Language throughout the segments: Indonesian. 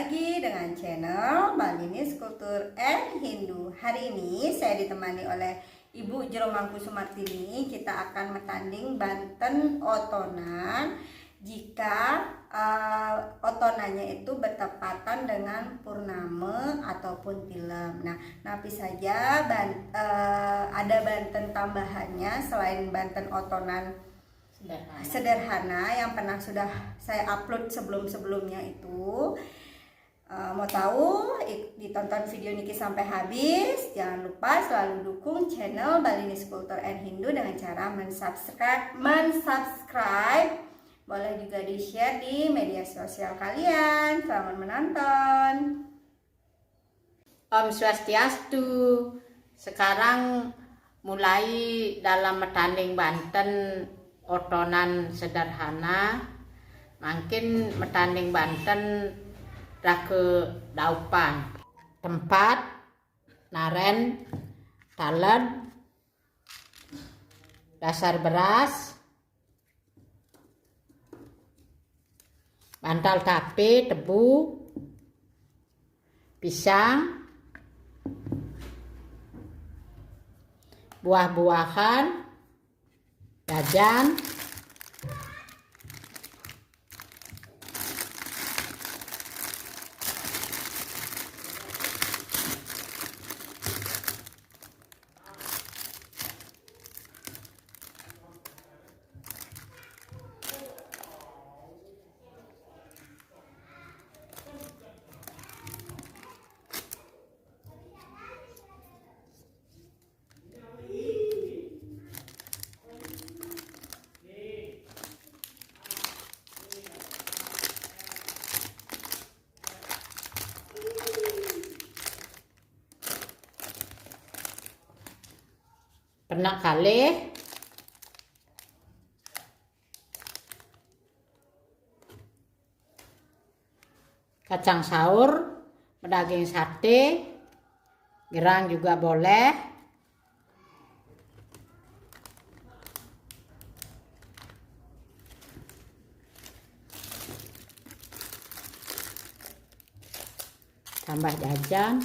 lagi dengan channel Balinis Kultur and Hindu. Hari ini saya ditemani oleh Ibu Jeromangku Sumartini. Kita akan bertanding Banten otonan jika otonannya itu bertepatan dengan purnama ataupun tilem. Nah, napi saja ada Banten tambahannya selain Banten otonan sederhana yang pernah sudah saya upload sebelumnya itu. Mau tahu, ditonton video Niki sampai habis. Jangan lupa selalu dukung channel Balinis Kultur and Hindu dengan cara mensubscribe. Boleh juga di-share di media sosial kalian. Selamat menonton. Om Swastiastu. Sekarang mulai dalam metanding Banten otonan sederhana, makin metanding Banten dah ke daupan. Tempat naren talen, dasar beras, bantal tape, tebu, pisang, buah-buahan, jajan, pernak kalih, kacang saur, daging sate, gerang juga boleh, tambah jajan.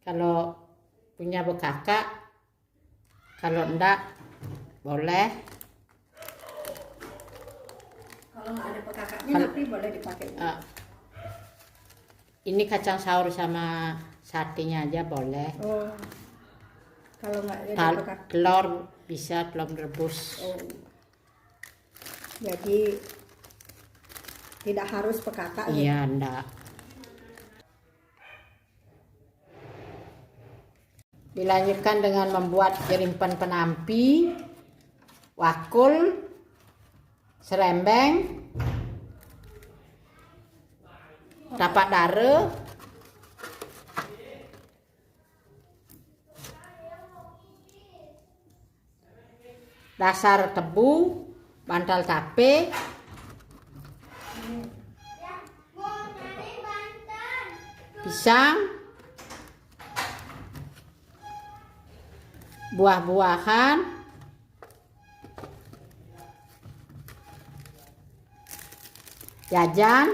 Kalau punya bekakak, kalau enggak boleh. Kalau nggak ada pekakaknya, tapi boleh dipakai. Ini kacang saur sama satenya aja boleh. Oh, kalau nggak ada pekak. Telur bisa, telur rebus. Oh, jadi tidak harus pekakak. Iya, enggak. Dilanjutkan dengan membuat jerimpan penampi, wakul, serembeng, tapak dare, dasar tebu, bantal tape, pisang, buah-buahan, jajan,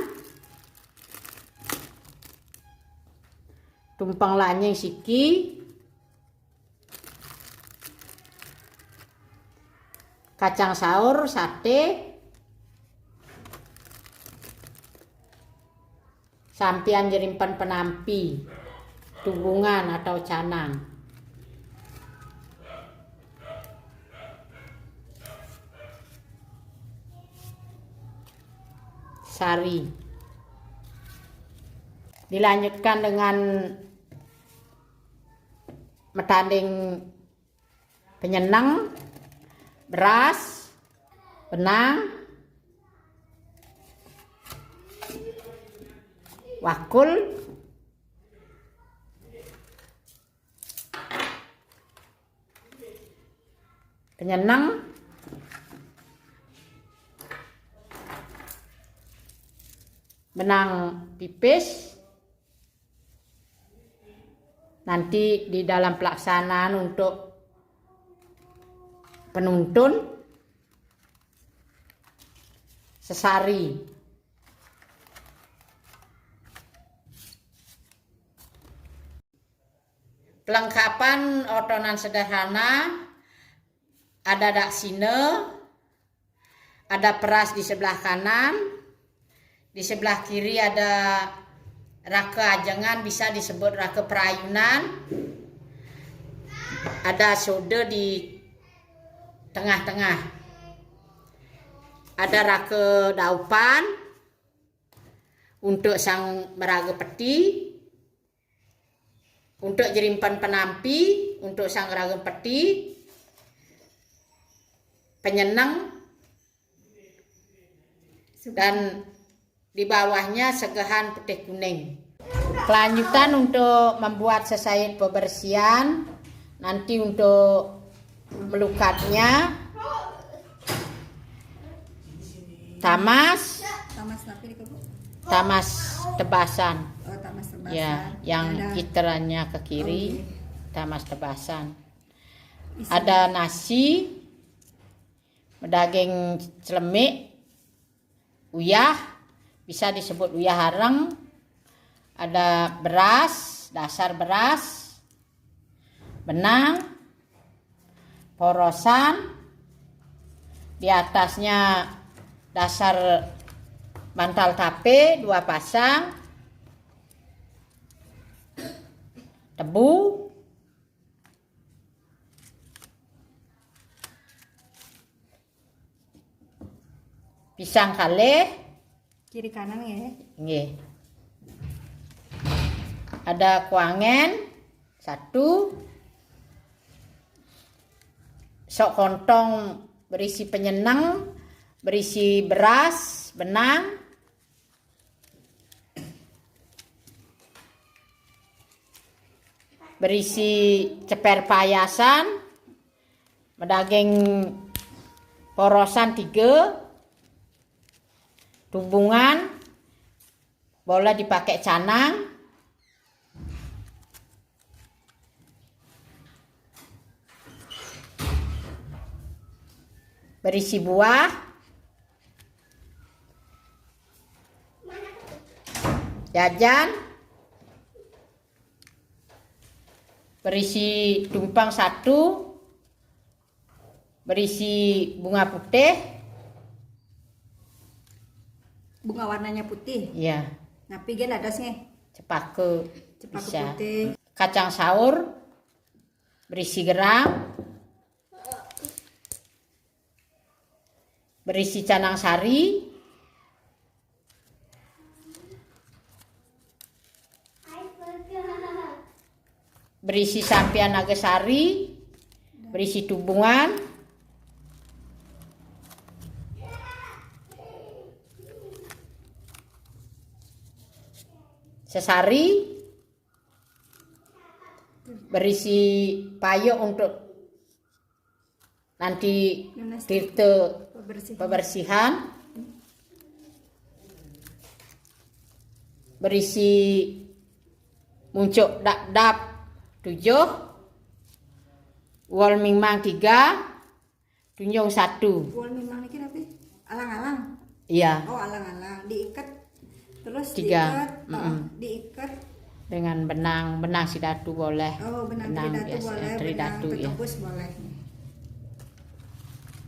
tumpeng lanyeng siki, kacang saur, sate, sampian jerimpan penampi, tubungan atau canang. Sari. Dilanjutkan dengan metanding penyenang, beras, benang, wakul, penyenang, benang pipis. Nanti di dalam pelaksanaan untuk penuntun sesari. Pelengkapan otonan sederhana, ada daksine, ada peras di sebelah kanan, di sebelah kiri ada rake ajengan, bisa disebut rake perayunan, ada soda di tengah-tengah, ada rake daupan untuk sang meraga peti, untuk jerimpan penampi, untuk sang ragam peti, penyenang, dan di bawahnya segahan putih kuning. Kelanjutan untuk membuat sesait pembersihan, nanti untuk melukatnya, tamas tebasan. Oh, tamas tebasan. Ya, yang Ada. iterannya ke kiri, Oke. tamas tebasan. Isi. Ada nasi, daging celemik, uyah, bisa disebut uyah hareng. Ada beras, dasar beras, benang, porosan, di atasnya dasar bantal tape 2 pasang, tebu, pisang kaleh, Kiri kanan ya. nggih. Ada kuangen 1, sok kontong berisi penyenang, berisi beras, benang, berisi ceper payasan, daging porosan 3, tubungan, boleh dipakai canang, berisi buah, jajan, berisi tumpang 1, berisi bunga putih, Bunga warnanya putih. ya, Tapi gen atasnya cepake, cepaka bisa. putih. Kacang saur, berisi gerang, berisi canang sari, berisi sampian nagasari, berisi tubungan, sesari, berisi payo untuk nanti Lunas. tirte Bersih. pembersihan, berisi muncuk dap-dap 7, wol mingmang 3, tunjung 1. Wol memang ini apa? Alang-alang. Iya, Oh, alang-alang. Diikat. Terus 3. diikat. Diikat. Dengan benang sidatu boleh. Oh, benang Benang tridatu biasa, boleh. tridatu, Benang ya. ketembus boleh.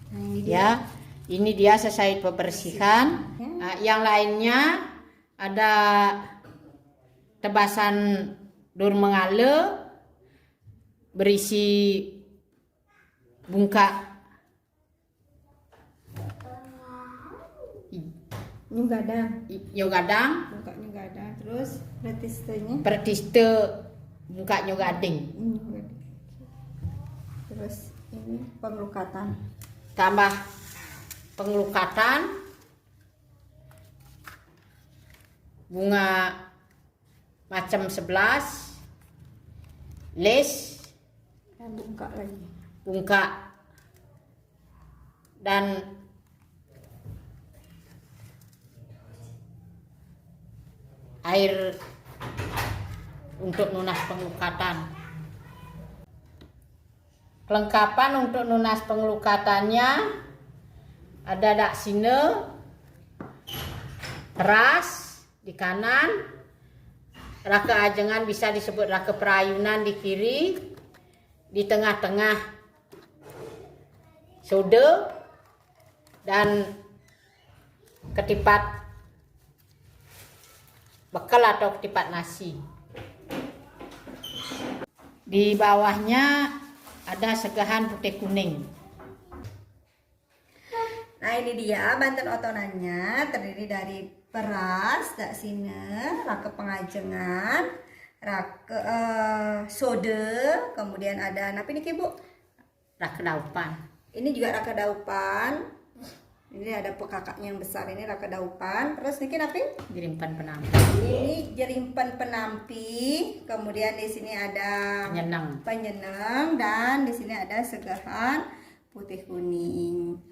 Nah, ini dia. Ya, ini dia selesai pembersihan. Ya. Nah, yang lainnya ada tebasan dur mengale, berisi bungka Nyugadang. nyogadang, Buka nyugadang. Terus retistenya. pertiste bungka nyogading. Terus ini pengelukatan. Tambah pengelukatan, bunga macam 11, les, Dan buka lagi. bungka, dan air untuk nunas pengelukatan. Kelengkapan untuk nunas pengelukatannya ada daksine, peras di kanan, rake ajengan bisa disebut rake perayunan di kiri, di tengah-tengah sode dan ketipat bekal atau ketipat nasi. Di bawahnya ada segahan putih kuning. Nah ini dia Banten otonannya, terdiri dari peras, dak sine, rake pengajengan, rake sode, kemudian ada apa ini Bu? Rake daupan. Ini juga rake daupan. Ini ada pekakaknya yang besar, ini rake daupan. Terus ini apa? Jerimpan penampi. Ini jerimpan penampi. Kemudian di sini ada penyenang dan di sini ada segahan putih kuning.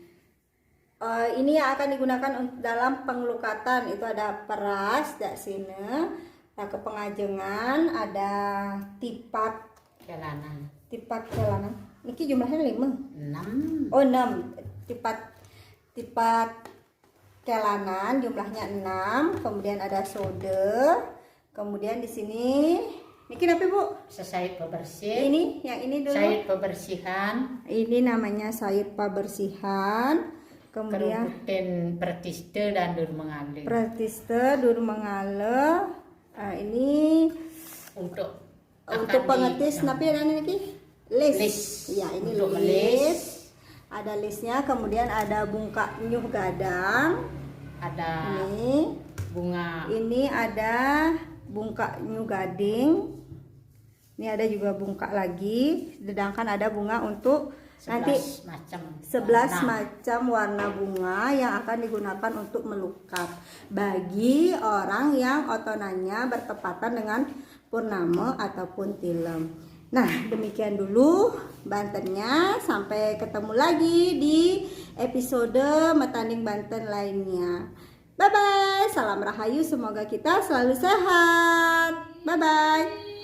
Ini yang akan digunakan dalam pengelukatan, itu ada peras, dak sine, rake pengajengan, ada tipat Jalanan. Tipat jalanan. Niki jumlahnya 5. 6. Oh 6. Tipat kelanan jumlahnya 6, kemudian ada sode, kemudian di sini niki apa Bu? Sayur pebersih. Ini yang ini dulu. Sayur pebersihan. Ini namanya sayur pebersihan. Kemudian Kerubutin pertiste dan dur mengalir. Pretiste dur mengale. Ini Untuk pengetis napi dan niki lis. Ya ini Untuk lis. Ada lisnya, kemudian ada bungka nyuh gadang. Ada Ini bunga. Ini ada bungka new gading. Ini ada juga bungka lagi. Sedangkan ada bunga untuk 11 nanti macam 11 warna. macam warna bunga yang akan digunakan untuk melukat bagi orang yang otonannya bertepatan dengan purnama ataupun tilem. Nah, demikian dulu Bantennya. Sampai ketemu lagi di episode Metanding Banten lainnya. Bye bye. Salam rahayu, semoga kita selalu sehat. Bye bye.